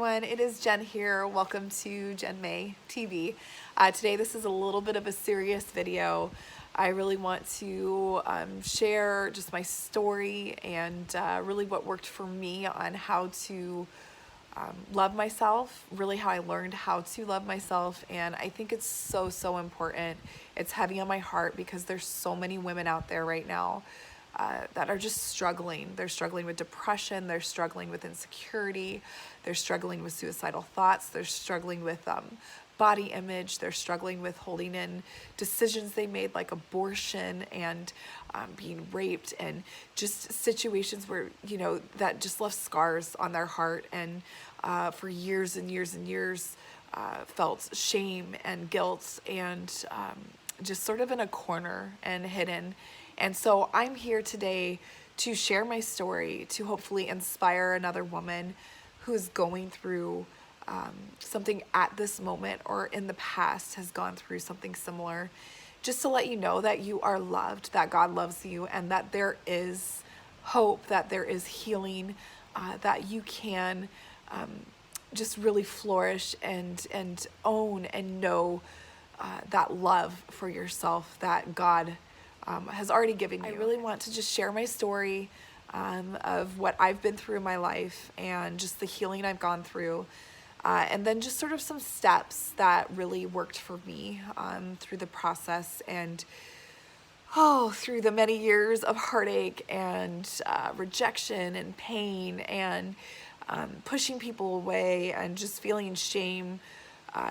everyone, it is Jen here. Welcome to Jen May TV. Today this is a little bit of a serious video. I really want to share just my story and really what worked for me on how to love myself, really how I learned how to love myself. And I think it's so important. It's heavy on my heart because there's so many women out there right now that are just struggling. They're struggling with depression, they're struggling with insecurity, they're struggling with suicidal thoughts, they're struggling with body image, they're struggling with holding in decisions they made like abortion and being raped, and just situations where, you know, that just left scars on their heart, and for years and years and years felt shame and guilt and just sort of in a corner and hidden. And so I'm here today to share my story, to hopefully inspire another woman who's going through something at this moment or in the past has gone through something similar, just to let you know that you are loved, that God loves you, and that there is hope, that there is healing, that you can just really flourish and own and know that love for yourself that God has already given you. I really want to just share my story of what I've been through in my life and just the healing I've gone through, and then just sort of some steps that really worked for me through the process and through the many years of heartache and rejection and pain and pushing people away and just feeling shame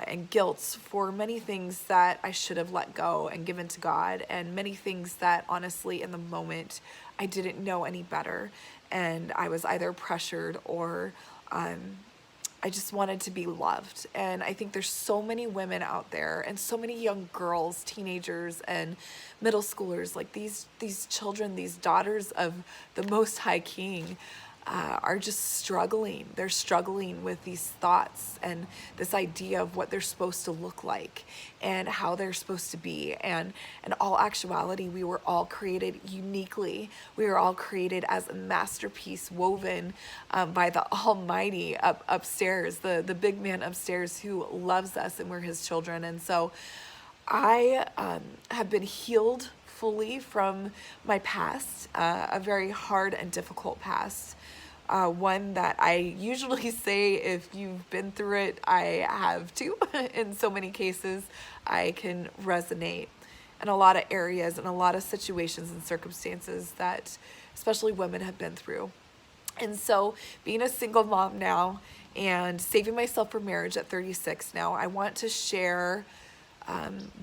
and guilt for many things that I should have let go and given to God, and many things that honestly in the moment I didn't know any better, and I was either pressured or I just wanted to be loved. And I think there's so many women out there and so many young girls, teenagers and middle schoolers, like these children, these daughters of the Most High King, are just struggling. They're struggling with these thoughts and this idea of what they're supposed to look like and how they're supposed to be. And in all actuality, we were all created uniquely. We were all created as a masterpiece woven by the Almighty upstairs, the big man upstairs who loves us, and we're his children. And so I have been healed fully from my past, a very hard and difficult past. One that I usually say, if you've been through it, I have too. In so many cases, I can resonate in a lot of areas and a lot of situations and circumstances that especially women have been through. And so being a single mom now and saving myself for marriage at 36 now, I want to share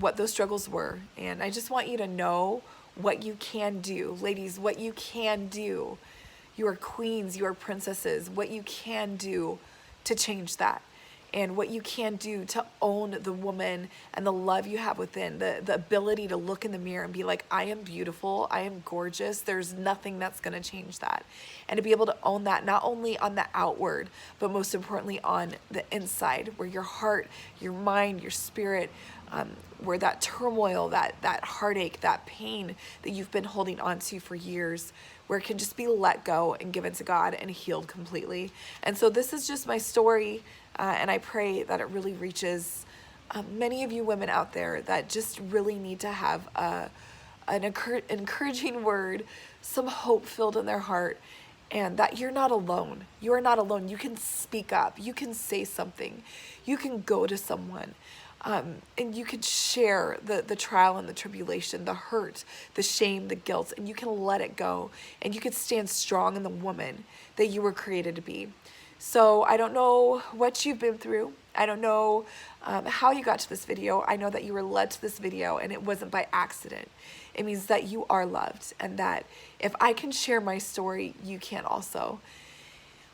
what those struggles were. And I just want you to know what you can do. Ladies, what you can do. You are queens, you are princesses. What you can do to change that. And what you can do to own the woman and the love you have within, the ability to look in the mirror and be like, I am beautiful, I am gorgeous, there's nothing that's gonna change that. And to be able to own that, not only on the outward, but most importantly on the inside, where your heart, your mind, your spirit, where that turmoil, that heartache, that pain that you've been holding on to for years, where it can just be let go and given to God and healed completely. And so this is just my story, and I pray that it really reaches many of you women out there that just really need to have an encouraging word, some hope filled in their heart, and that you're not alone. You are not alone. You can speak up. You can say something. You can go to someone. And you can share the trial and the tribulation, the hurt, the shame, the guilt, and you can let it go. And you can stand strong in the woman that you were created to be. So I don't know what you've been through. I don't know how you got to this video. I know that you were led to this video, and it wasn't by accident. It means that you are loved, and that if I can share my story, you can also.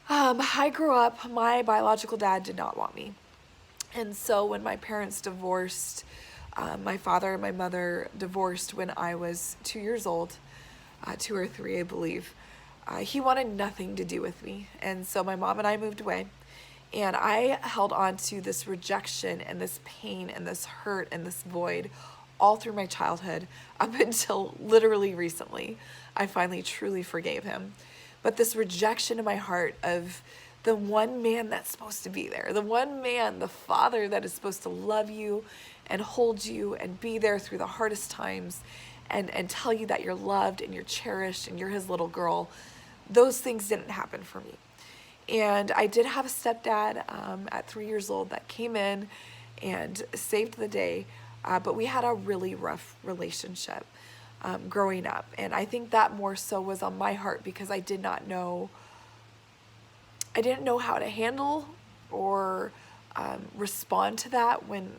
I grew up, my biological dad did not want me. And so when my parents divorced, my father and my mother divorced when I was 2 years old, 2 or 3, I believe. He wanted nothing to do with me. And so my mom and I moved away. And I held on to this rejection and this pain and this hurt and this void all through my childhood up until literally recently. I finally truly forgave him. But this rejection in my heart of the one man that's supposed to be there, the one man, the father that is supposed to love you and hold you and be there through the hardest times and tell you that you're loved and you're cherished and you're his little girl. Those things didn't happen for me. And I did have a stepdad at 3 years old that came in and saved the day, but we had a really rough relationship growing up. And I think that more so was on my heart because I didn't know how to handle or respond to that when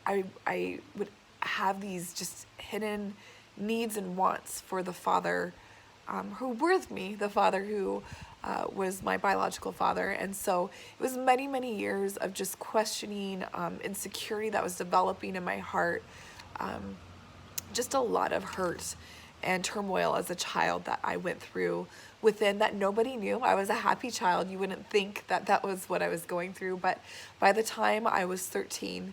I would have these just hidden needs and wants for the father who birthed me, the father who was my biological father. And so it was many, many years of just questioning insecurity that was developing in my heart, just a lot of hurt and turmoil as a child that I went through within that nobody knew. I was a happy child. You wouldn't think that that was what I was going through, but by the time I was 13,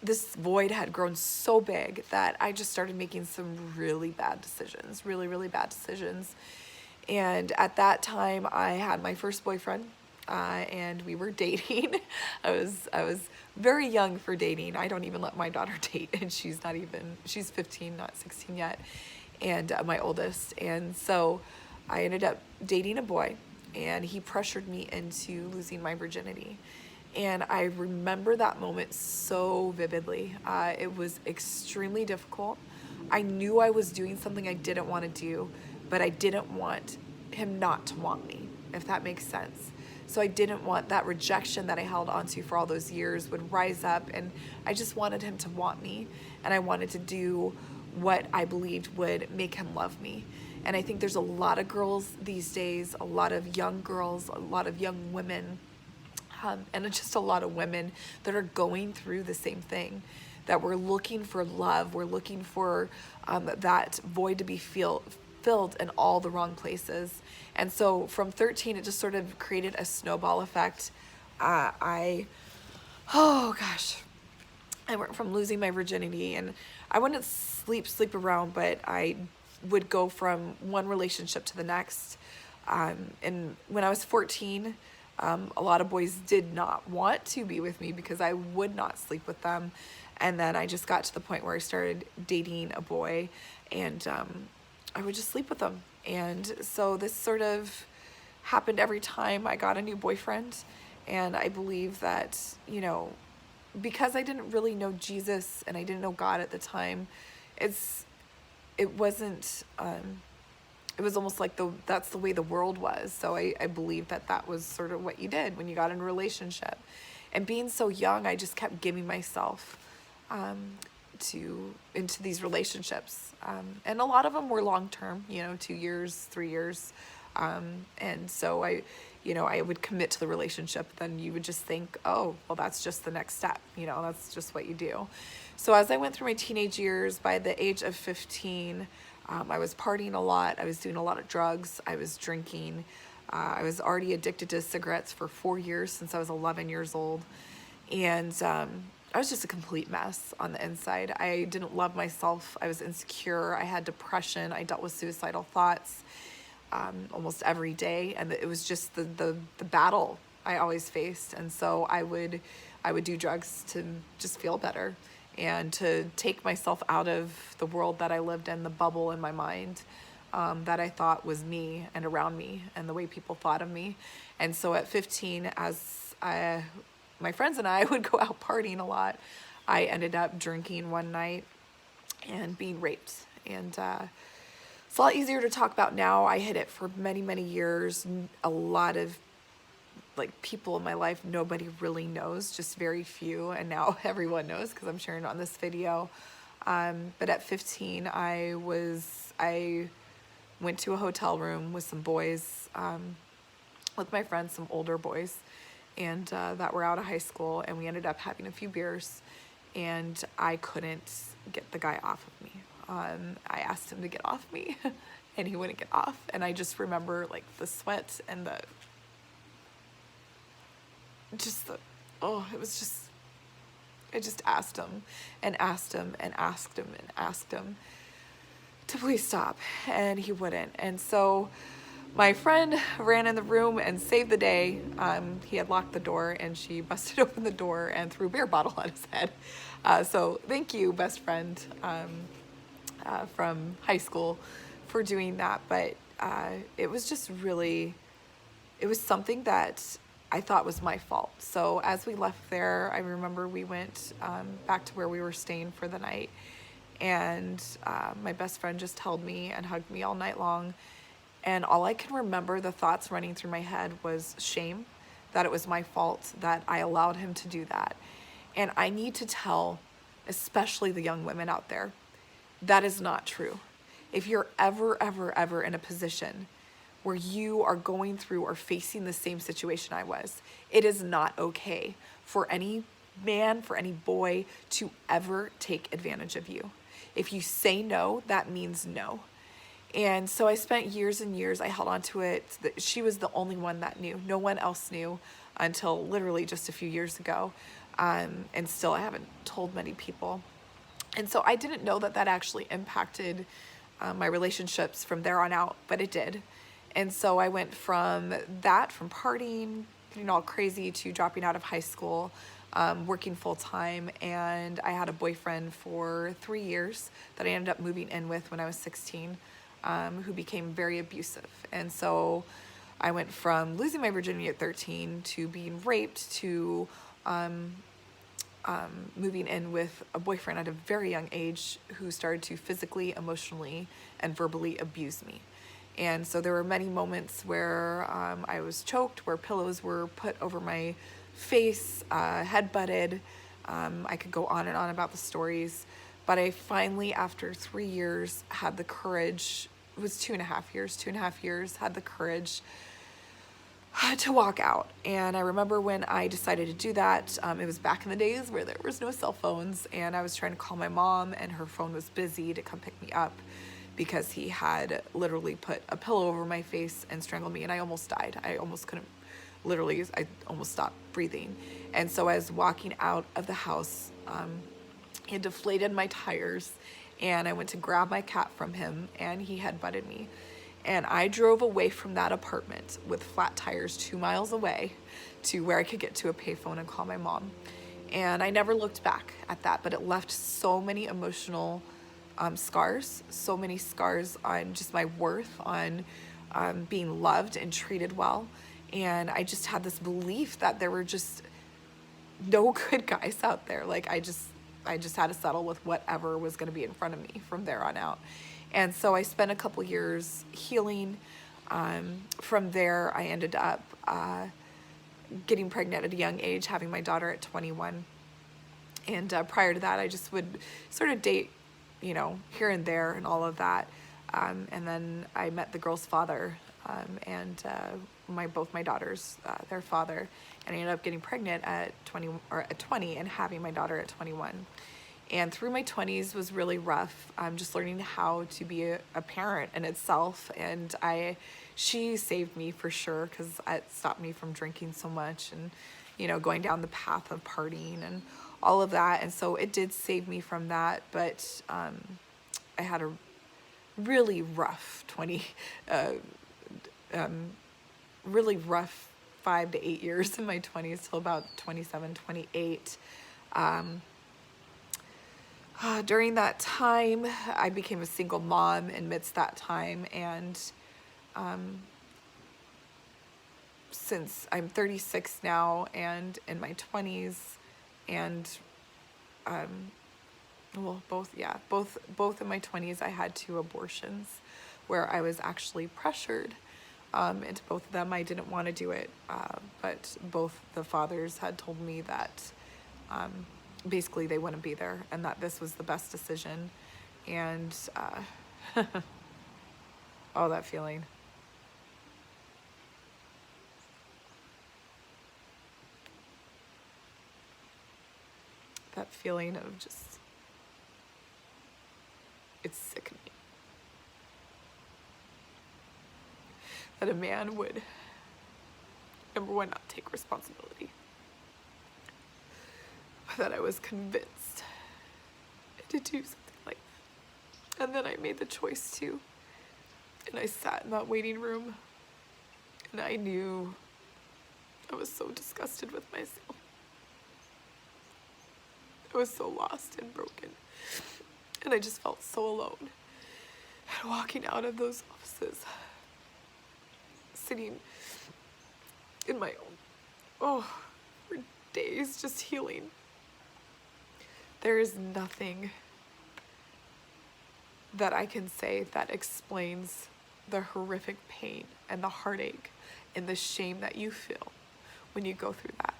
this void had grown so big that I just started making some really bad decisions, really, really bad decisions. And at that time, I had my first boyfriend, and we were dating. I was very young for dating. I don't even let my daughter date, and she's 15, not 16 yet, and my oldest. And so I ended up dating a boy, and he pressured me into losing my virginity. And I remember that moment so vividly. It was extremely difficult. I knew I was doing something I didn't want to do, but I didn't want him not to want me, if that makes sense. So I didn't want that rejection that I held onto for all those years would rise up, and I just wanted him to want me, and I wanted to do what I believed would make him love me. And I think there's a lot of girls these days, a lot of young girls, a lot of young women, and just a lot of women that are going through the same thing, that we're looking for love, we're looking for that void to be filled in all the wrong places. And so from 13, it just sort of created a snowball effect. I went from losing my virginity, and I wouldn't sleep around, but I would go from one relationship to the next. And when I was 14, a lot of boys did not want to be with me because I would not sleep with them. And then I just got to the point where I started dating a boy, and I would just sleep with them. And so this sort of happened every time I got a new boyfriend. And I believe that, because I didn't really know Jesus and I didn't know God at the time, it wasn't, it was almost like that's the way the world was. So I believe that was sort of what you did when you got in a relationship. And being so young, I just kept giving myself into these relationships. And a lot of them were long-term, 2 years, 3 years. And so I would commit to the relationship. Then you would just think, oh, well, that's just the next step. That's just what you do. So as I went through my teenage years, by the age of 15, I was partying a lot. I was doing a lot of drugs. I was drinking. I was already addicted to cigarettes for 4 years since I was 11 years old. And I was just a complete mess on the inside. I didn't love myself. I was insecure. I had depression. I dealt with suicidal thoughts almost every day. And it was just the battle I always faced. And so I would do drugs to just feel better and to take myself out of the world that I lived in, the bubble in my mind that I thought was me and around me and the way people thought of me. And so at 15, as my friends and I would go out partying a lot, I ended up drinking one night and being raped. And it's a lot easier to talk about now. I hid it for many, many years. A lot of people in my life, nobody really knows, just very few. And now everyone knows because I'm sharing it on this video. But at 15, I went to a hotel room with some boys, with my friends, some older boys, and that were out of high school. And we ended up having a few beers, and I couldn't get the guy off of me. I asked him to get off me, and he wouldn't get off. And I just remember the sweat and I just asked him and asked him and asked him and asked him to please stop, and he wouldn't. And so My friend ran in the room and saved the day. He had locked the door, and she busted open the door and threw a beer bottle at his head. So thank you, best friend, from high school, for doing that. But it was just really, it was something that I thought was my fault. So as we left there, I remember we went back to where we were staying for the night, and my best friend just held me and hugged me all night long. And all I can remember, the thoughts running through my head, was shame, that it was my fault, that I allowed him to do that. And I need to tell, especially the young women out there, that is not true. If you're ever in a position where you are going through or facing the same situation I was, it is not okay for any man, for any boy to ever take advantage of you. If you say no, that means no. And so I spent years and years, I held on to it. She was the only one that knew. No one else knew until literally just a few years ago. And still I haven't told many people. And so I didn't know that that actually impacted my relationships from there on out, but it did. And so I went from that, from partying, getting all crazy, to dropping out of high school, working full time. And I had a boyfriend for 3 years that I ended up moving in with when I was 16. Who became very abusive. And so I went from losing my virginity at 13 to being raped to moving in with a boyfriend at a very young age who started to physically, emotionally, and verbally abuse me. And so there were many moments where I was choked, where pillows were put over my face, head butted. I could go on and on about the stories. But I finally, after 3 years, had the courage. It was 2.5 years, had the courage to walk out. And I remember when I decided to do that, it was back in the days where there was no cell phones, and I was trying to call my mom, and her phone was busy to come pick me up because he had literally put a pillow over my face and strangled me, and I almost died. I almost couldn't, literally, I almost stopped breathing. And so I was walking out of the house, he had deflated my tires, and I went to grab my cat from him, and he had butted me. And I drove away from that apartment with flat tires 2 miles away to where I could get to a payphone and call my mom. And I never looked back at that, but it left so many emotional scars, so many scars on just my worth, on being loved and treated well. And I just had this belief that there were just no good guys out there. Like I just had to settle with whatever was going to be in front of me from there on out. And so I spent a couple years healing. From there, I ended up getting pregnant at a young age, having my daughter at 21. And prior to that, I just would sort of date, here and there and all of that. And then I met the girl's father, and both my daughters, their father, and I ended up getting pregnant at 20 and having my daughter at 21. And through my 20s was really rough. Just learning how to be a parent in itself. And she saved me for sure, because it stopped me from drinking so much and, going down the path of partying and all of that. And so it did save me from that. But I had a really rough really rough 5 to 8 years in my 20s till about 27, 28. During that time, I became a single mom amidst that time, and since I'm 36 now and in my 20s, and both in my 20s, I had 2 abortions where I was actually pressured into both of them. I didn't want to do it, but both the fathers had told me that basically they wouldn't be there and that this was the best decision. And oh, that feeling. That feeling of just, it's sickening. That a man would, number one, not take responsibility. But that I was convinced to do something like that. And then I made the choice to. And I sat in that waiting room And I knew I was so disgusted with myself. I was so lost and broken. And I just felt so alone. And walking out of those offices, sitting in my own, for days, just healing. There is nothing that I can say that explains the horrific pain and the heartache and the shame that you feel when you go through that.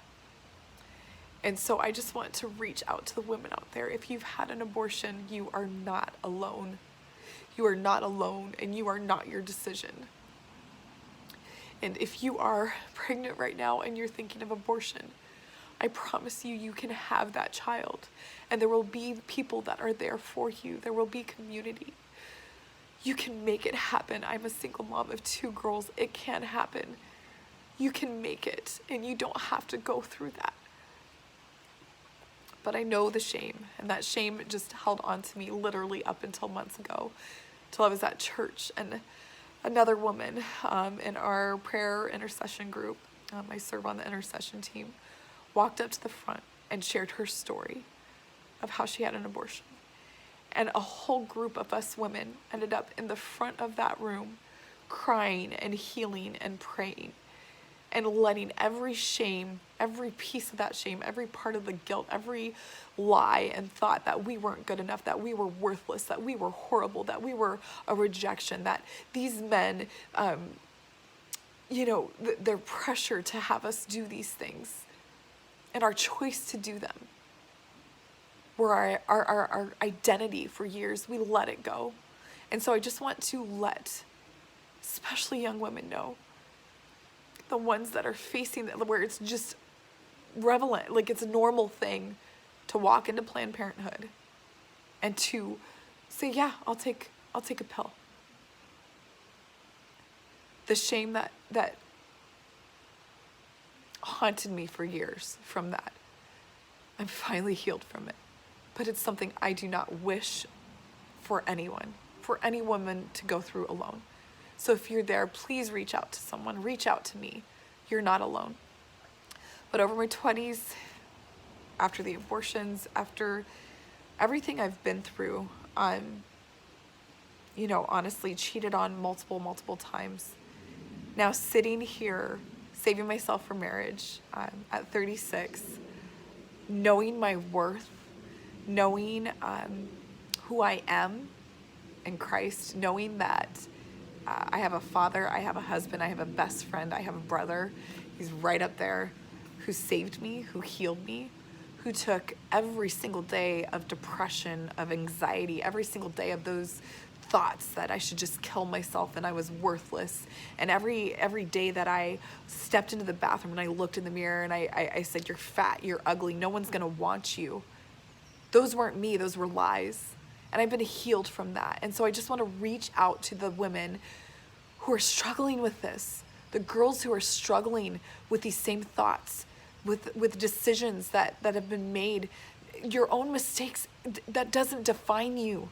And so I just want to reach out to the women out there. If you've had an abortion, you are not alone. You are not alone, and you are not your decision. And if you are pregnant right now and you're thinking of abortion, I promise you, you can have that child. And there will be people that are there for you. There will be community. You can make it happen. I'm a single mom of 2 girls. It can happen. You can make it, and you don't have to go through that. But I know the shame, and that shame just held on to me literally up until months ago, till I was at church, and another woman in our prayer intercession group, I serve on the intercession team, walked up to the front and shared her story of how she had an abortion. And a whole group of us women ended up in the front of that room crying and healing and praying and letting every shame, every piece of that shame, every part of the guilt, every lie and thought that we weren't good enough, that we were worthless, that we were horrible, that we were a rejection, that these men, their pressure to have us do these things and our choice to do them were our identity for years. We let it go. And so I just want to let especially young women know, the ones that are facing that, where it's just relevant, like it's a normal thing to walk into Planned Parenthood and to say, yeah, I'll take a pill. The shame that haunted me for years from that, I'm finally healed from it. But it's something I do not wish for anyone, for any woman to go through alone. So if you're there, please reach out to someone, reach out to me. You're not alone. But over my 20s, after the abortions, after everything I've been through, honestly cheated on multiple times. Now sitting here, saving myself for marriage at 36, knowing my worth, knowing who I am in Christ, knowing that I have a father, I have a husband, I have a best friend, I have a brother. He's right up there, who saved me, who healed me, who took every single day of depression, of anxiety, every single day of those thoughts that I should just kill myself and I was worthless. And every day that I stepped into the bathroom and I looked in the mirror and I said, you're fat, you're ugly, no one's gonna want you. Those weren't me, those were lies. And I've been healed from that. And so I just want to reach out to the women who are struggling with this, the girls who are struggling with these same thoughts, with decisions that have been made, your own mistakes, that doesn't define you.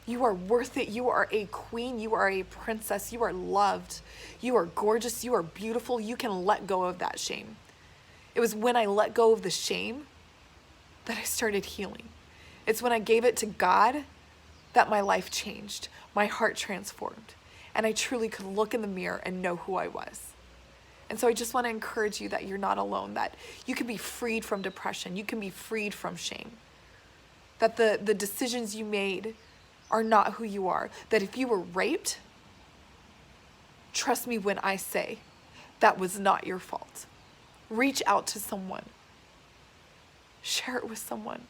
You are worth it. You are a queen. You are a princess. You are loved. You are gorgeous. You are beautiful. You can let go of that shame. It was when I let go of the shame that I started healing. It's when I gave it to God that my life changed, my heart transformed, and I truly could look in the mirror and know who I was. And so I just want to encourage you that you're not alone, that you can be freed from depression, you can be freed from shame, that the decisions you made are not who you are, that if you were raped, trust me when I say that was not your fault. Reach out to someone. Share it with someone.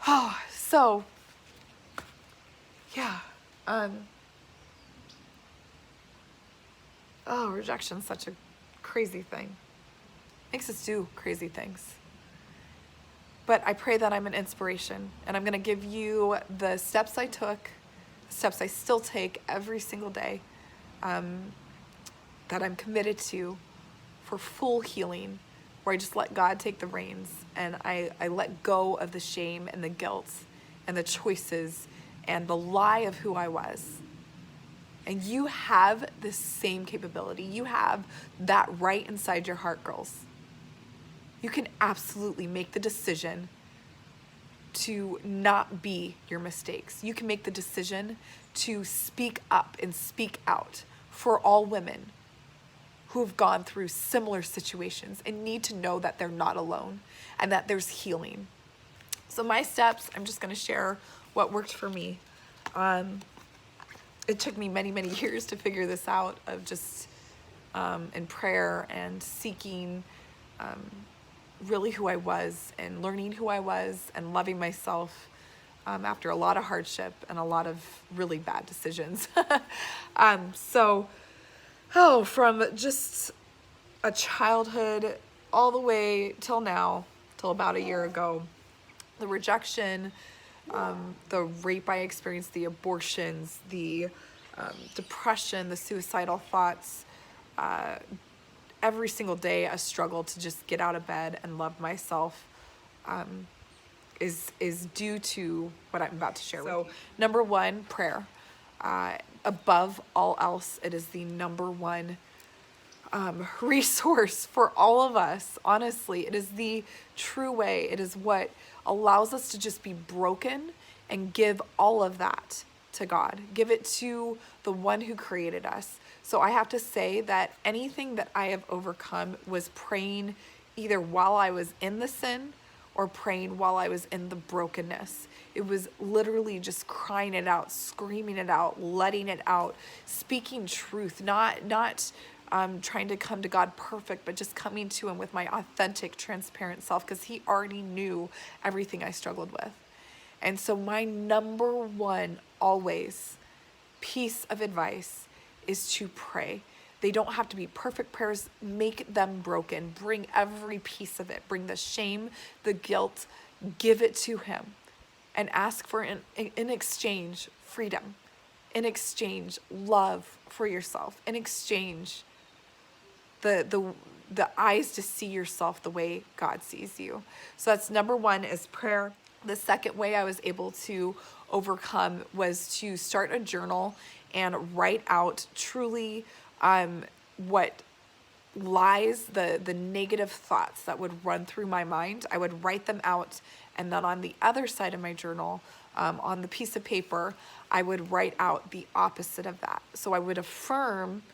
Oh, so, yeah. Rejection's such a crazy thing. Makes us do crazy things. But I pray that I'm an inspiration, and I'm going to give you the steps I took, the steps I still take every single day, that I'm committed to for full healing, where I just let God take the reins and I let go of the shame and the guilt and the choices and the lie of who I was. And you have the same capability. You have that right inside your heart, girls. You can absolutely make the decision to not be your mistakes. You can make the decision to speak up and speak out for all women who have gone through similar situations and need to know that they're not alone and that there's healing. So my steps, I'm just going to share what worked for me. It took me many, many years to figure this out, of just in prayer and seeking really who I was and learning who I was and loving myself after a lot of hardship and a lot of really bad decisions. From just a childhood all the way till now, till about a year ago, the rejection, the rape I experienced, the abortions, the depression, the suicidal thoughts, every single day a struggle to just get out of bed and love myself is due to what I'm about to share with you. Number one, prayer. Above all else, it is the number one resource for all of us. Honestly, it is the true way. It is what allows us to just be broken and give all of that to God. Give it to the one who created us. So I have to say that anything that I have overcome was praying either while I was in the sin or praying while I was in the brokenness. It was literally just crying it out, screaming it out, letting it out, speaking truth, not trying to come to God perfect, but just coming to him with my authentic, transparent self, because he already knew everything I struggled with. And so my number one always piece of advice is to pray. They don't have to be perfect prayers. Make them broken. Bring every piece of it. Bring the shame, the guilt, give it to him, and ask for, in exchange, freedom. In exchange, love for yourself. In exchange, the eyes to see yourself the way God sees you. So that's number one, is prayer. The second way I was able to overcome was to start a journal and write out truly what lies, the negative thoughts that would run through my mind. I would write them out, and then on the other side of my journal, on the piece of paper, I would write out the opposite of that. So I would affirm,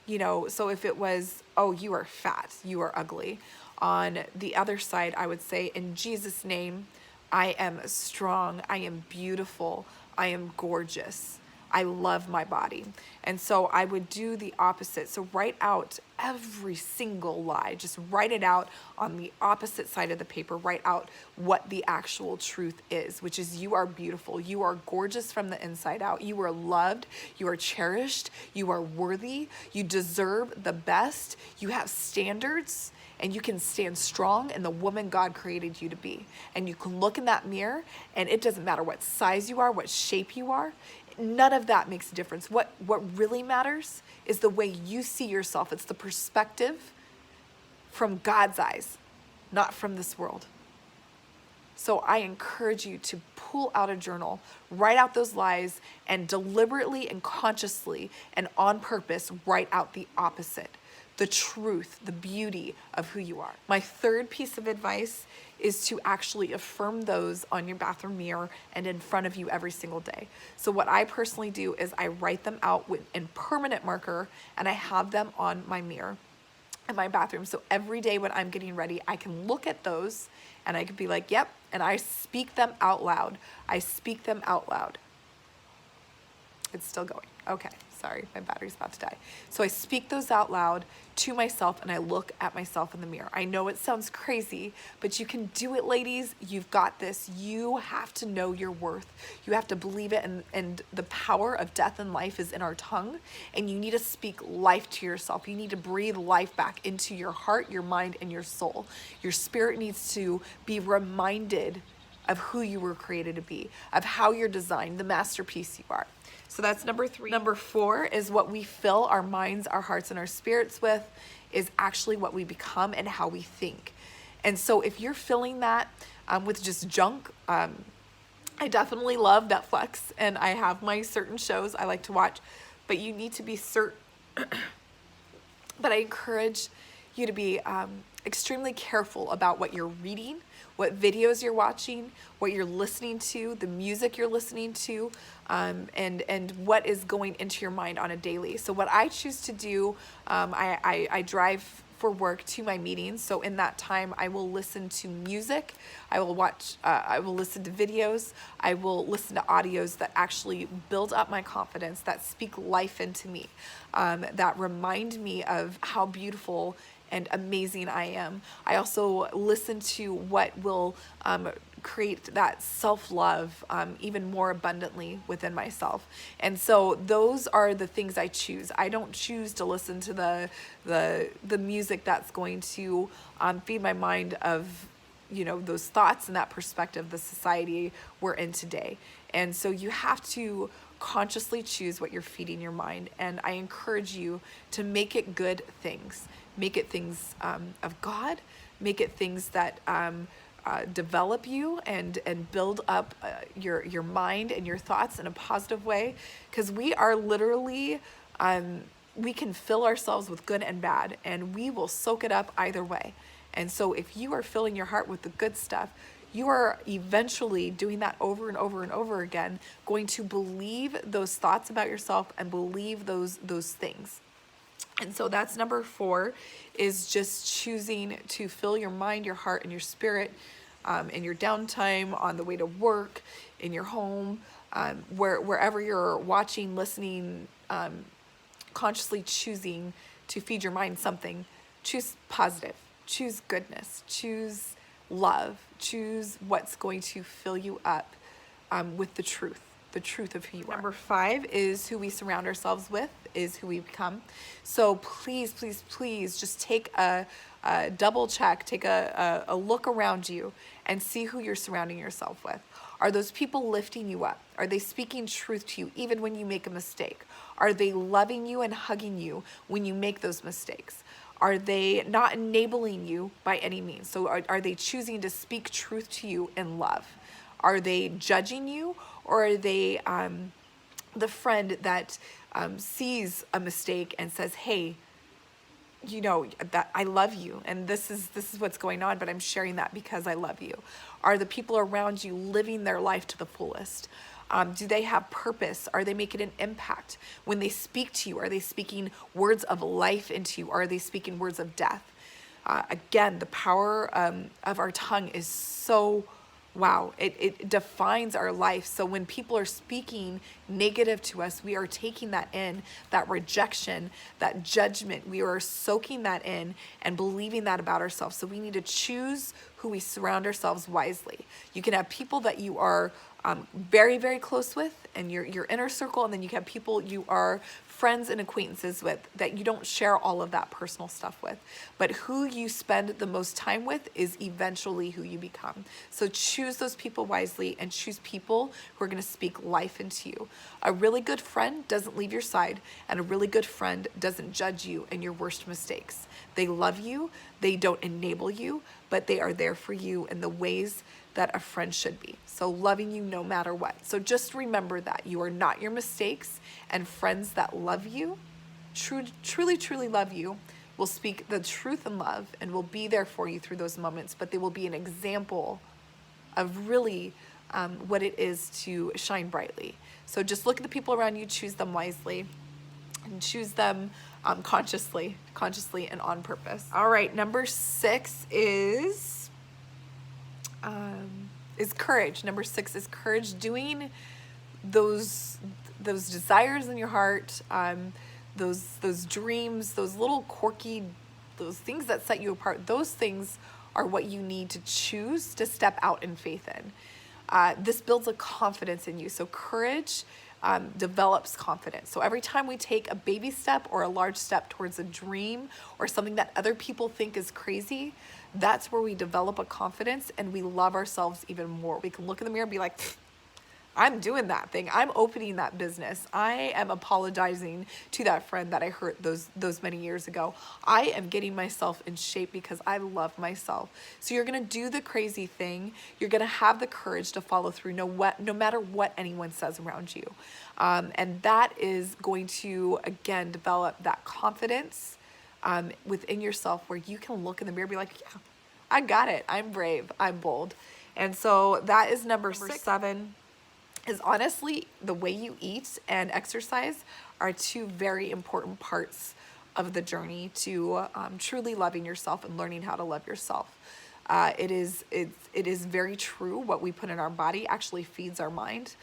so if it was, oh, you are fat, you are ugly. On the other side, I would say, in Jesus' name, I am strong, I am beautiful, I am gorgeous, I love my body. And so I would do the opposite. So write out every single lie. Just write it out on the opposite side of the paper. Write out what the actual truth is, which is you are beautiful. You are gorgeous from the inside out. You are loved. You are cherished. You are worthy. You deserve the best. You have standards. And you can stand strong in the woman God created you to be. And you can look in that mirror, and it doesn't matter what size you are, what shape you are. None of that makes a difference. What really matters is the way you see yourself. It's the perspective from God's eyes, not from this world. So I encourage you to pull out a journal, write out those lies, and deliberately and consciously and on purpose write out the opposite. The truth, the beauty of who you are. My third piece of advice is to actually affirm those on your bathroom mirror and in front of you every single day. So what I personally do is I write them out in permanent marker, and I have them on my mirror in my bathroom. So every day when I'm getting ready, I can look at those and I can be like, yep, and I speak them out loud. I speak them out loud. It's still going. Okay, sorry, my battery's about to die. So I speak those out loud to myself, and I look at myself in the mirror. I know it sounds crazy, but you can do it, ladies. You've got this. You have to know your worth. You have to believe it, and the power of death and life is in our tongue, and you need to speak life to yourself. You need to breathe life back into your heart, your mind, and your soul. Your spirit needs to be reminded of who you were created to be, of how you're designed, the masterpiece you are. So that's number 3. Number 4 is what we fill our minds, our hearts, and our spirits with is actually what we become and how we think. And so if you're filling that with just junk, I definitely love Netflix, and I have my certain shows I like to watch. but you need to be certain. But I encourage you to be extremely careful about what you're reading, what videos you're watching, what you're listening to, the music you're listening to, and what is going into your mind on a daily. So what I choose to do, I drive for work to my meetings. So in that time, I will listen to music. I will listen to videos. I will listen to audios that actually build up my confidence, that speak life into me, that remind me of how beautiful and amazing I am. I also listen to what will create that self-love even more abundantly within myself. And so those are the things I choose. I don't choose to listen to the music that's going to feed my mind of, you know, those thoughts and that perspective, the society we're in today. And so you have to consciously choose what you're feeding your mind. And I encourage you to make it good things. Make it things of God. Make it things that develop you and build up your mind and your thoughts in a positive way. Because we are literally, we can fill ourselves with good and bad, and we will soak it up either way. And so if you are filling your heart with the good stuff, you are eventually doing that over and over and over again, going to believe those thoughts about yourself and believe those things. And so that's number 4, is just choosing to fill your mind, your heart, and your spirit in your downtime, on the way to work, in your home, wherever you're watching, listening, consciously choosing to feed your mind something. Choose positive, choose goodness, choose love, choose what's going to fill you up with the truth of who you are. Number 5 is who we surround ourselves with is who we become. So please, please, please just take a double check, take a look around you and see who you're surrounding yourself with. Are those people lifting you up? Are they speaking truth to you even when you make a mistake? Are they loving you and hugging you when you make those mistakes? Are they not enabling you by any means? So are they choosing to speak truth to you in love? Are they judging you, or are they the friend that sees a mistake and says, hey, you know, that I love you and this is what's going on, but I'm sharing that because I love you? Are the people around you living their life to the fullest? Do they have purpose? Are they making an impact? When they speak to you, are they speaking words of life into you? Or are they speaking words of death? Again, the power of our tongue is so wow, it defines our life. So when people are speaking negative to us, we are taking that in, that rejection, that judgment. We are soaking that in and believing that about ourselves. So we need to choose who we surround ourselves wisely. You can have people that you are very, very close with and your inner circle, and then you can have people you are friends and acquaintances with that you don't share all of that personal stuff with. But who you spend the most time with is eventually who you become. So choose those people wisely and choose people who are going to speak life into you. A really good friend doesn't leave your side, and a really good friend doesn't judge you in your worst mistakes. They love you, they don't enable you, but they are there for you in the ways that a friend should be. So loving you no matter what. So just remember that you are not your mistakes, and friends that love you, truly, truly love you, will speak the truth in love and will be there for you through those moments, but they will be an example of really what it is to shine brightly. So just look at the people around you, choose them wisely, and choose them consciously and on purpose. All right, number 6 is courage. Number 6 is courage, doing those desires in your heart, those dreams, those little quirky, those things that set you apart. Those things are what you need to choose to step out in faith in. This builds a confidence in you. So courage develops confidence. So every time we take a baby step or a large step towards a dream or something that other people think is crazy, that's where we develop a confidence and we love ourselves even more. We can look in the mirror and be like, I'm doing that thing. I'm opening that business. I am apologizing to that friend that I hurt those many years ago. I am getting myself in shape because I love myself. So you're going to do the crazy thing. You're going to have the courage to follow through no matter what anyone says around you. And that is going to, again, develop that confidence within yourself where you can look in the mirror and be like, yeah, I got it. I'm brave. I'm bold. And so that is number 7 is honestly the way you eat and exercise are 2 very important parts of the journey to truly loving yourself and learning how to love yourself. It is very true. What we put in our body actually feeds our mind.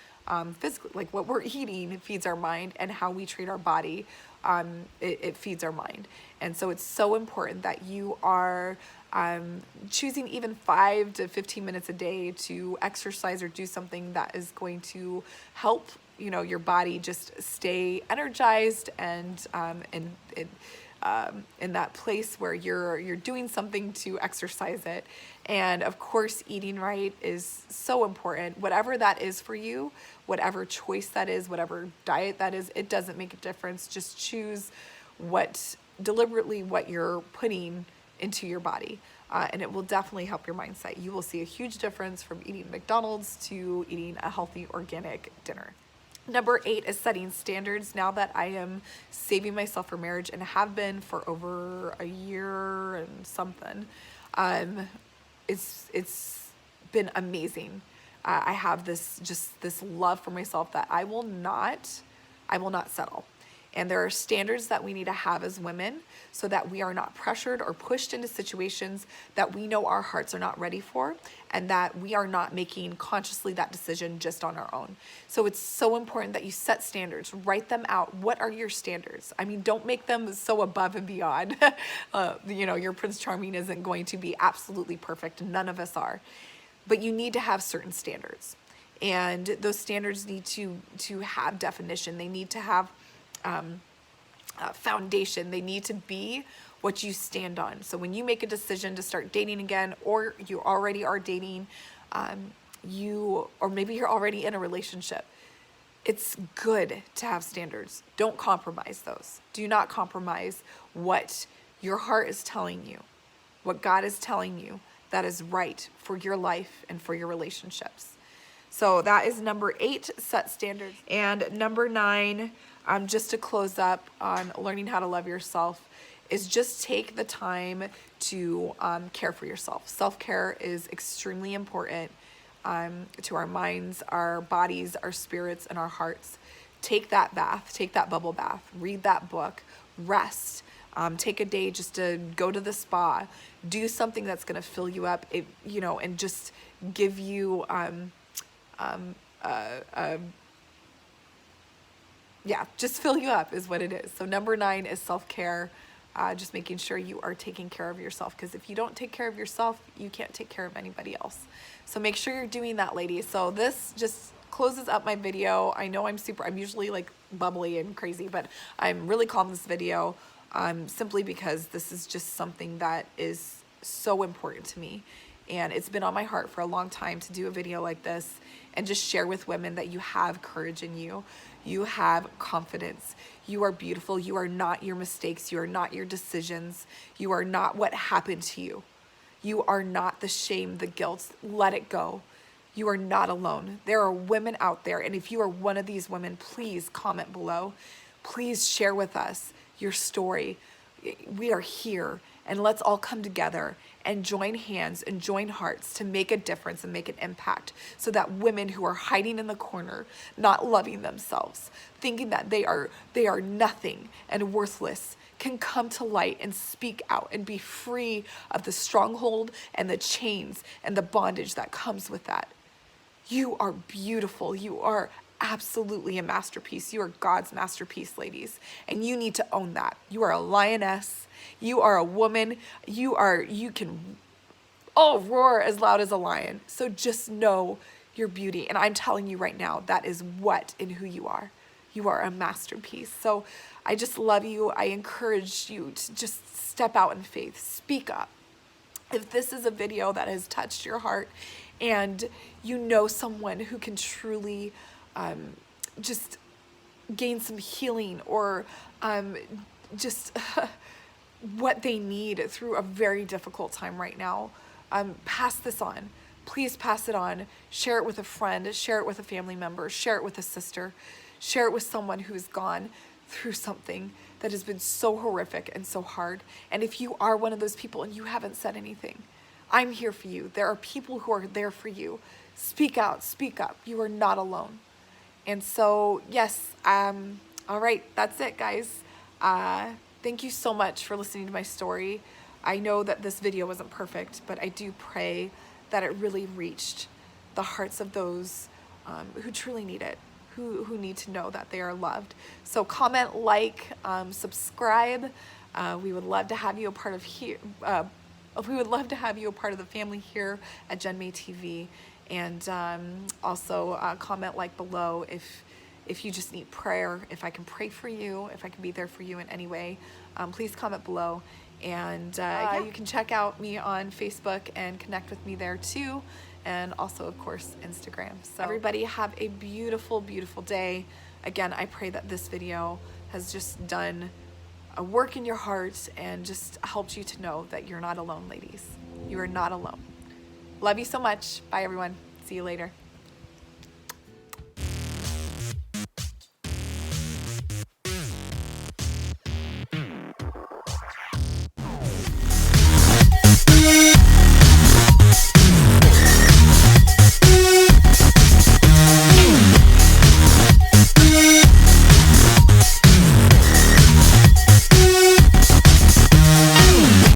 Physically, like what we're eating feeds our mind, and how we treat our body, it feeds our mind. And so it's so important that you are choosing even 5 to 15 minutes a day to exercise or do something that is going to help, your body just stay energized and in that place where you're doing something to exercise it. And of course, eating right is so important. Whatever that is for you, whatever choice that is, whatever diet that is, it doesn't make a difference. Just choose deliberately what you're putting into your body. And it will definitely help your mindset. You will see a huge difference from eating McDonald's to eating a healthy organic dinner. Number 8 is setting standards. Now that I am saving myself for marriage and have been for over a year and something, it's been amazing. I have this love for myself that I will not settle. And there are standards that we need to have as women so that we are not pressured or pushed into situations that we know our hearts are not ready for, and that we are not making consciously that decision just on our own. So it's so important that you set standards, write them out. What are your standards? I mean, don't make them so above and beyond. Your Prince Charming isn't going to be absolutely perfect. None of us are. But you need to have certain standards. And those standards need to have definition. They need to have foundation. They need to be what you stand on. So when you make a decision to start dating again, or you already are dating, or maybe you're already in a relationship, it's good to have standards. Don't compromise those. Do not compromise what your heart is telling you, what God is telling you that is right for your life and for your relationships. So that is number 8, set standards. And number 9, just to close up on learning how to love yourself, is just take the time to care for yourself. Self-care is extremely important to our minds, our bodies, our spirits, and our hearts. Take that bath, take that bubble bath, read that book, rest. Take a day just to go to the spa, do something that's going to fill you up, and just give you just fill you up is what it is. So number 9 is self-care, just making sure you are taking care of yourself, because if you don't take care of yourself, you can't take care of anybody else. So make sure you're doing that, ladies. So this just closes up my video. I know I'm usually like bubbly and crazy, but I'm really calm this video simply because this is just something that is so important to me. And it's been on my heart for a long time to do a video like this and just share with women that you have courage in you. You have confidence. You are beautiful. You are not your mistakes. You are not your decisions. You are not what happened to you. You are not the shame, the guilt. Let it go. You are not alone. There are women out there. And if you are one of these women, please comment below. Please share with us your story. We are here, and let's all come together and join hands and join hearts to make a difference and make an impact, so that women who are hiding in the corner, not loving themselves, thinking that they are nothing and worthless, can come to light and speak out and be free of the stronghold and the chains and the bondage that comes with that. You are beautiful. You are absolutely a masterpiece. You are God's masterpiece, ladies, and you need to own that. You are a lioness. You are a woman. You can roar as loud as a lion. So just know your beauty. And I'm telling you right now, that is what and who you are. You are a masterpiece. So I just love you. I encourage you to just step out in faith. Speak up. If this is a video that has touched your heart and you know someone who can truly just gain some healing, or just what they need through a very difficult time right now, pass this on. Please pass it on. Share it with a friend, share it with a family member, share it with a sister, share it with someone who's gone through something that has been so horrific and so hard. And if you are one of those people and you haven't said anything, I'm here for you. There are people who are there for you. Speak out, speak up. You are not alone. And so, yes, all right, that's it, guys. Thank you so much for listening to my story. I know that this video wasn't perfect, but I do pray that it really reached the hearts of those who truly need it, who need to know that they are loved. So comment, like, subscribe. We would love to have you a part of here. We would love to have you a part of the family here at Jen May TV. And also comment, like, below if you just need prayer, if I can pray for you, if I can be there for you in any way. Please comment below. And yeah, you can check out me on Facebook and connect with me there too. And also, of course, Instagram. So everybody have a beautiful, beautiful day. Again, I pray that this video has just done a work in your heart and just helped you to know that you're not alone, ladies. You are not alone. Love you so much. Bye, everyone. See you later.